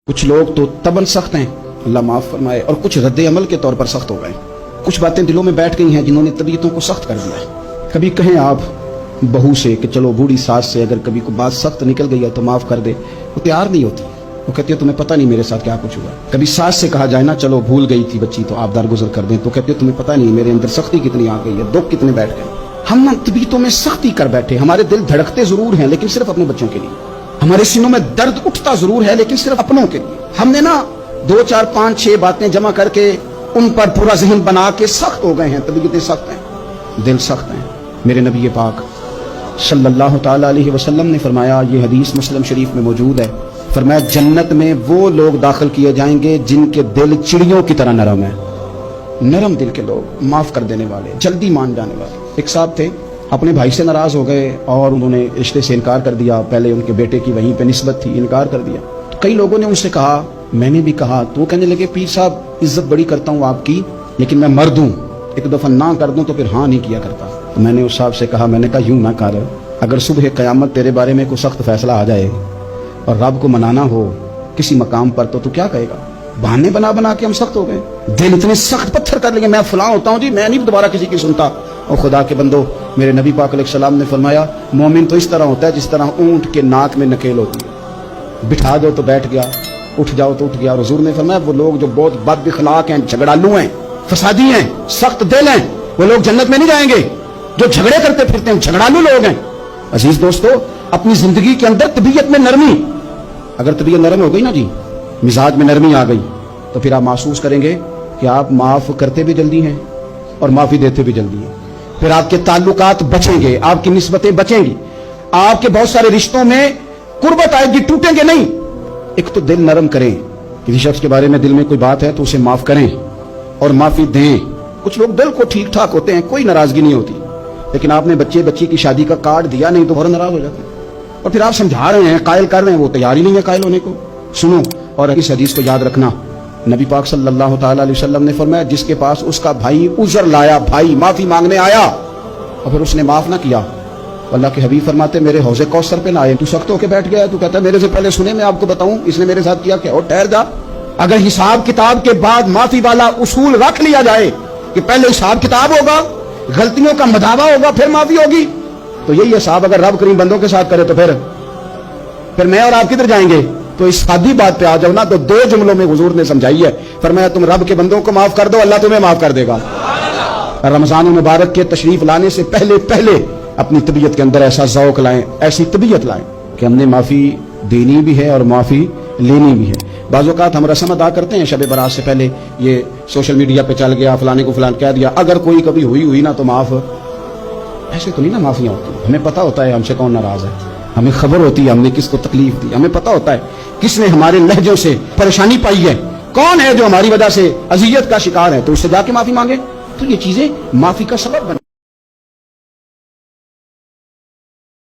کچھ لوگ تو تباً سخت ہیں، اللہ معاف فرمائے، اور کچھ رد عمل کے طور پر سخت ہو گئے۔ کچھ باتیں دلوں میں بیٹھ گئی ہیں جنہوں نے طبیعتوں کو سخت کر دیا ہے۔ کبھی کہیں آپ بہو سے کہ چلو بوڑھی ساس سے اگر کبھی کوئی بات سخت نکل گئی ہے تو معاف کر دے، وہ تیار نہیں ہوتی، وہ کہتی ہے تمہیں پتہ نہیں میرے ساتھ کیا کچھ ہوا۔ کبھی ساس سے کہا جائے نا چلو بھول گئی تھی بچی تو آپ درگزر کر دیں، تو کہتی ہے تمہیں پتہ نہیں میرے اندر سختی کتنی آ گئی ہے، دکھ کتنے بیٹھ گئے۔ ہم طبیعتوں میں سختی کر بیٹھے، ہمارے دل دھڑکتے ضرور ہیں لیکن صرف اپنے بچوں کے لیے، ہمارے سینوں میں درد اٹھتا ضرور ہے لیکن صرف اپنوں کے لیے۔ ہم نے نا 2 4 5 6 باتیں جمع کر کے ان پر پورا ذہن بنا کے سخت ہو گئے ہیں، طبیعتیں سخت ہیں، دل سخت ہیں۔ میرے نبی پاک صلی اللہ تعالی علیہ وسلم نے فرمایا، یہ حدیث مسلم شریف میں موجود ہے، فرمایا جنت میں وہ لوگ داخل کیے جائیں گے جن کے دل چڑیوں کی طرح نرم ہیں، نرم دل کے لوگ، معاف کر دینے والے، جلدی مان جانے والے۔ ایک صاحب تھے، اپنے بھائی سے ناراض ہو گئے اور انہوں نے رشتے سے انکار کر دیا، پہلے ان کے بیٹے کی وہیں پہ نسبت تھی، انکار کر دیا۔ کئی لوگوں نے ان سے کہا، میں نے بھی کہا، تو وہ کہنے لگے پیر صاحب عزت بڑی کرتا ہوں آپ کی لیکن میں مرد ہوں، ایک دفعہ نہ کر دوں تو پھر ہاں نہیں کیا کرتا۔ تو میں نے اس صاحب سے کہا، میں نے کہا یوں نہ کر، اگر صبح قیامت تیرے بارے میں کوئی سخت فیصلہ آ جائے اور رب کو منانا ہو کسی مقام پر تو کیا کہے گا؟ بہانے بنا بنا کے ہم سخت ہو گئے، دل اتنے سخت پتھر کر لیں، میں فلاں ہوتا ہوں جی، میں نہیں دوبارہ کسی کی سنتا۔ اور خدا کے بندو، میرے نبی پاک علیہ السلام نے فرمایا مومن تو اس طرح ہوتا ہے جس طرح اونٹ کے ناک میں نکیل ہوتی ہے، بٹھا دو تو بیٹھ گیا، اٹھ جاؤ تو اٹھ گیا۔ اور حضور نے فرمایا وہ لوگ جو بہت بد اخلاق ہیں، جھگڑالو ہیں، فسادی ہیں، سخت دل ہیں، وہ لوگ جنت میں نہیں جائیں گے۔ جو جھگڑے کرتے پھرتے ہیں جھگڑالو لوگ ہیں۔ عزیز دوستو، اپنی زندگی کے اندر طبیعت میں نرمی، اگر طبیعت نرم ہو گئی نا جی، مزاج میں نرمی آ گئی، تو پھر آپ محسوس کریں گے کہ آپ معاف کرتے بھی جلدی ہیں اور معافی دیتے بھی جلدی ہیں۔ پھر آپ کے تعلقات بچیں گے، آپ کی نسبتیں بچیں گی، آپ کے بہت سارے رشتوں میں قربت آئے گی، ٹوٹیں گے نہیں۔ ایک تو دل نرم کریں، کسی شخص کے بارے میں دل میں کوئی بات ہے تو اسے معاف کریں اور معافی دیں۔ کچھ لوگ دل کو ٹھیک ٹھاک ہوتے ہیں، کوئی ناراضگی نہیں ہوتی، لیکن آپ نے بچی کی شادی کا کارڈ دیا نہیں تو فوراً ناراض ہو جاتے ہیں، اور پھر آپ سمجھا رہے ہیں، قائل کر رہے ہیں، وہ تیار ہی نہیں ہے قائل ہونے کو۔ سنو، اور اس حدیث کو یاد رکھنا، نبی پاک صلی اللہ تعالی علیہ وسلم نے فرمایا جس کے پاس اس کا بھائی عذر لایا، بھائی معافی مانگنے آیا اور پھر اس نے معاف نہ کیا، اللہ کے حبیب فرماتے میرے حوض کوثر پہ نہ آئے۔ تو سخت ہو کے بیٹھ گیا، تو کہتا ہے میرے سے پہلے سنے، میں آپ کو بتاؤں اس نے میرے ساتھ کیا کیا، اور ٹھہر جا۔ اگر حساب کتاب کے بعد معافی والا اصول رکھ لیا جائے کہ پہلے حساب کتاب ہوگا، غلطیوں کا مداوع ہوگا، پھر معافی ہوگی، تو یہی حساب اگر رب کریم بندوں کے ساتھ کرے تو پھر میں اور آپ کدھر جائیں گے؟ تو اس سادی بات پہ آ جاؤ نا، تو 2 جملوں میں حضور نے سمجھائی ہے، فرمایا تم رب کے بندوں کو معاف کر دو، اللہ تمہیں معاف کر دے گا۔ رمضان المبارک کے تشریف لانے سے پہلے اپنی طبیعت کے اندر ایسا ذوق لائیں، ایسی طبیعت لائیں کہ ہم نے معافی دینی بھی ہے اور معافی لینی بھی ہے۔ بعض اوقات ہم رسم ادا کرتے ہیں شب برات سے پہلے، یہ سوشل میڈیا پہ چل گیا، فلانے کو فلان کہہ دیا، اگر کوئی کبھی ہوئی نا تو معاف، ایسے تو نہیں نا معافیاں ہوتی۔ ہمیں پتہ ہوتا ہے ہم سے کون ناراض ہے، ہمیں خبر ہوتی ہے ہم نے کس کو تکلیف دی، ہمیں پتہ ہوتا ہے کس نے ہمارے لہجوں سے پریشانی پائی ہے، کون ہے جو ہماری وجہ سے اذیت کا شکار ہے، تو اس سے جا کے معافی مانگے، تو یہ چیزیں معافی کا سبب بن